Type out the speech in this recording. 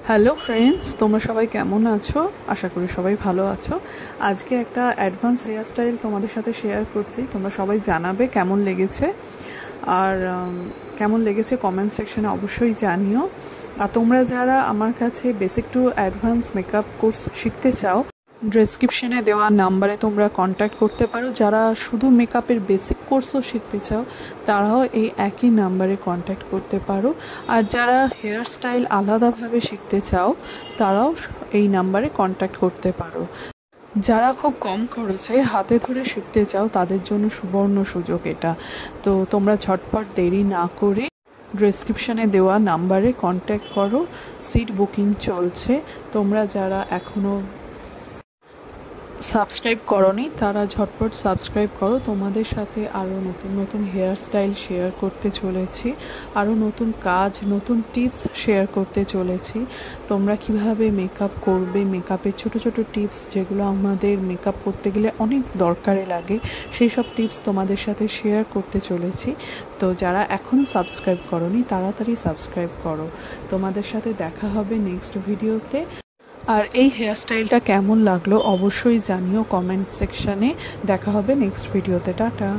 Hello friends, তোমরা সবাই কেমন আছো? আশা করি সবাই ভালো আছো। আজকে একটা অ্যাডভান্স হেয়ার স্টাইল তোমাদের সাথে শেয়ার করছি। তোমরা সবাই জানাবে কেমন লেগেছে, আর কেমন লেগেছে কমেন্ট সেকশনে অবশ্যই জানিও। আর তোমরা যারা আমার কাছে basic to advance makeup course শিখতে চাও, ডেসক্রিপশনে দেওয়া নাম্বারে তোমরা কন্ট্যাক্ট করতে পারো। যারা শুধু মেকআপের বেসিক কোর্সও শিখতে চাও, তারাও এই একই নাম্বারে কন্ট্যাক্ট করতে পারো। আর যারা হেয়ার স্টাইল আলাদাভাবে শিখতে চাও, তারাও এই নাম্বারে কন্ট্যাক্ট করতে পারো। যারা খুব কম খরচে হাতে ধরে শিখতে চাও, তাদের জন্য সুবর্ণ সুযোগ এটা। তো তোমরা ঝটপট দেরি না করে ডেসক্রিপশনে দেওয়া নাম্বারে কন্ট্যাক্ট করো। সিট বুকিং চলছে। তোমরা যারা এখনও সাবস্ক্রাইব করনি, তারা ঝটপট সাবস্ক্রাইব করো। তোমাদের সাথে আরও নতুন নতুন হেয়ার স্টাইল শেয়ার করতে চলেছি, আরও নতুন কাজ, নতুন টিপস শেয়ার করতে চলেছি। তোমরা কিভাবে মেকআপ করবে, মেকআপের ছোট ছোট টিপস যেগুলো আমাদের মেকআপ করতে গেলে অনেক দরকারে লাগে, সেই সব টিপস তোমাদের সাথে শেয়ার করতে চলেছি। তো যারা এখনও সাবস্ক্রাইব করনি, তাড়াতাড়ি সাবস্ক্রাইব করো। তোমাদের সাথে দেখা হবে নেক্সট ভিডিওতে। আর এই হেয়ার স্টাইলটা কেমন লাগলো অবশ্যই জানিও কমেন্ট সেকশানে। দেখা হবে নেক্সট ভিডিওতে। টাটা।